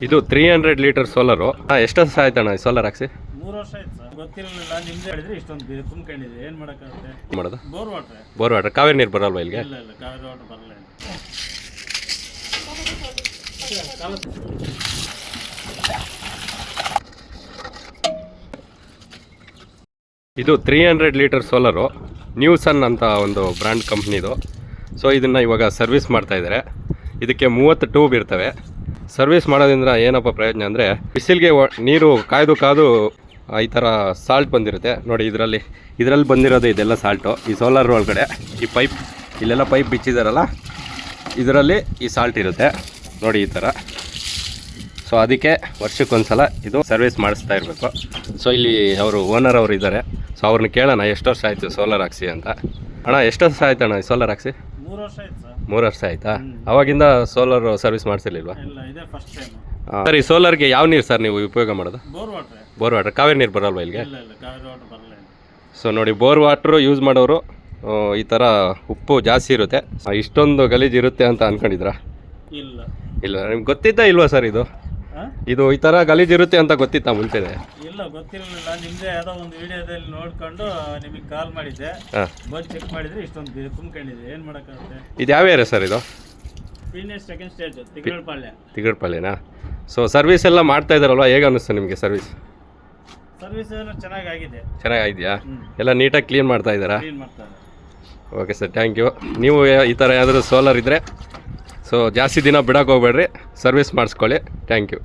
ಇದು 300 ಲೀಟರ್ ಸೋಲರು. ಎಷ್ಟು ವರ್ಷ ಆಯ್ತಣ್ಣ ಈ ಸೋಲಾರ್ ಹಾಕ್ಸಿ? 3 ವರ್ಷ ಆಯ್ತು ಸರ್. ಗೊತ್ತಿರಲಿಲ್ಲ, ನಿಮ್ದೇ ಹೇಳಿದ್ರೆ ಇಷ್ಟೊಂದು ತುಂಬ್ಕೊಂಡಿದೆ. ಏನು ಮಾಡೋಕ್ಕಾಗುತ್ತೆ? ಮಾಡೋದು ಬೋರ್ ವಾಟರ್. ಕಾವೇರಿ ನೀರು ಬರಲ್ವಾ ಇಲ್ಲಿಗೆ? ಇಲ್ಲ ಕಾವೇರಿ ವಾಟರ್ ಬರಲ್ಲ. ಇದು 300 ಲೀಟರ್ ಸೋಲರು, ನ್ಯೂಸನ್ ಅಂತ ಒಂದು ಬ್ರ್ಯಾಂಡ್ ಕಂಪ್ನಿದು. ಸೊ ಇದನ್ನು ಇವಾಗ ಸರ್ವಿಸ್ ಮಾಡ್ತಾ ಇದ್ದಾರೆ. ಇದಕ್ಕೆ 30 ಟ್ಯೂಬ್ ಇರ್ತವೆ. ಸರ್ವಿಸ್ ಮಾಡೋದ್ರಿಂದ ಏನಪ್ಪ ಪ್ರಯೋಜನ ಅಂದರೆ, ಬಿಸಿಲಿಗೆ ನೀರು ಕಾಯ್ದು ಈ ಥರ ಸಾಲ್ಟ್ ಬಂದಿರುತ್ತೆ ನೋಡಿ. ಇದರಲ್ಲಿ ಬಂದಿರೋದು ಇದೆಲ್ಲ ಸಾಲ್ಟು. ಈ ಸೋಲಾರ್ ಒಳಗಡೆ ಈ ಪೈಪ್, ಇಲ್ಲೆಲ್ಲ ಪೈಪ್ ಬಿಚ್ಚಿದಾರಲ್ಲ, ಇದರಲ್ಲಿ ಈ ಸಾಲ್ಟ್ ಇರುತ್ತೆ ನೋಡಿ, ಈ ಥರ. ಸೊ ಅದಕ್ಕೆ ವರ್ಷಕ್ಕೊಂದ್ಸಲ ಇದು ಸರ್ವಿಸ್ ಮಾಡಿಸ್ತಾ ಇರಬೇಕು. ಸೊ ಇಲ್ಲಿ ಓನರ್ ಅವರು ಇದ್ದಾರೆ. ಸೊ ಅವ್ರನ್ನ ಕೇಳೋಣ ಎಷ್ಟು ವರ್ಷ ಆಯಿತು ಸೋಲಾರ್ ಹಾಕ್ಸಿ ಅಂತ. ಅಣ್ಣ ಎಷ್ಟು ವರ್ಷ ಆಯ್ತು ಅಣ್ಣ ಈ ಸೋಲಾರ್ ಹಾಕ್ಸಿ? 3 ವರ್ಷ ಆಯ್ತು ಸರ್. 3 ವರ್ಷ ಆಯ್ತಾ? ಅವಾಗಿಂದ ಸೋಲಾರ್ ಸರ್ವಿಸ್ ಮಾಡಿಸಿರ್ಲಿಲ್ವಾ? ಇಲ್ಲ, ಇದೇ ಫಸ್ಟ್ ಟೈಮ್. ಸರ್, ಈ ಸೋಲಾರ್ಗೆ ಯಾವ ನೀರು ಸರ್ ನೀವು ಉಪಯೋಗ ಮಾಡೋದು? Bore water. ಕಾವೇರಿ ನೀರು ಬರಲ್ವಾ ಇಲ್ಲಿಗೆ? ಇಲ್ಲ ಕಾವೇರಿ ವಾಟರ್ ಬರಲ್ಲ. ಸೊ ನೋಡಿ, ಬೋರ್ ವಾಟ್ರು ಯೂಸ್ ಮಾಡೋರು ಈ ಥರ ಉಪ್ಪು ಜಾಸ್ತಿ ಇರುತ್ತೆ, ಇಷ್ಟೊಂದು ಗಲೀಜು ಇರುತ್ತೆ ಅಂತ ಅನ್ಕೊಂಡಿದ್ರಾ? ಇಲ್ಲ ನಿಮ್ಗೆ ಗೊತ್ತಿತ್ತಾ ಇಲ್ವಾ ಸರ್ ಇದು ಈ ಥರ ಗಲೀಜು ಇರುತ್ತೆ ಅಂತ ಗೊತ್ತಿತ್ತಾ ಮುಂಚೆನೆ? ಇಲ್ಲ, ಗೊತ್ತಿರಲಿಲ್ಲ. ನಿಮ್ದೇ ಯಾವುದೋ ಒಂದು ವಿಡಿಯೋದಲ್ಲಿ ನೋಡ್ಕೊಂಡು ನಿಮಗೆ ಕಾಲ್ ಮಾಡಿದ್ದೆ. ಬಂದು ಚೆಕ್ ಮಾಡಿದ್ರೆ ಇಷ್ಟೊಂದು ತುಂಬ್ಕೊಂಡಿದೆ. ಏನು ಮಾಡೋಕ್ಕಾಗುತ್ತೆ? ಇದು ಯಾವ ಏರಿಯಾ ಸರ್ ಇದು? ಪೀನೆಸ್ ಸೆಕೆಂಡ್ ಸ್ಟೇಜ್, ತಿಗಡ್ಪಾಳ್ಯನಾ? ಸೊ ಸರ್ವಿಸ್ ಎಲ್ಲ ಮಾಡ್ತಾ ಇದ್ದಾರಲ್ವ, ಹೇಗೆ ಅನ್ನಿಸ್ತು ನಿಮಗೆ ಸರ್ವಿಸ್? ಸರ್ವಿಸ್ ಎಲ್ಲ ಚೆನ್ನಾಗಿದೆಯಾ? ಎಲ್ಲ ನೀಟಾಗಿ ಕ್ಲೀನ್ ಮಾಡ್ತಾ ಇದ್ದಾರಾ? Okay sir, thank you. ನೀವು ಈ ಥರ ಯಾವ್ದಾದ್ರು ಸೋಲಾರ್ ಇದ್ದರೆ ಸೊ ಜಾಸ್ತಿ ದಿನ ಬಿಡೋಕೆ ಹೋಗ್ಬೇಡ್ರಿ, ಸರ್ವಿಸ್ ಮಾಡಿಸ್ಕೊಳ್ಳಿ. Thank you.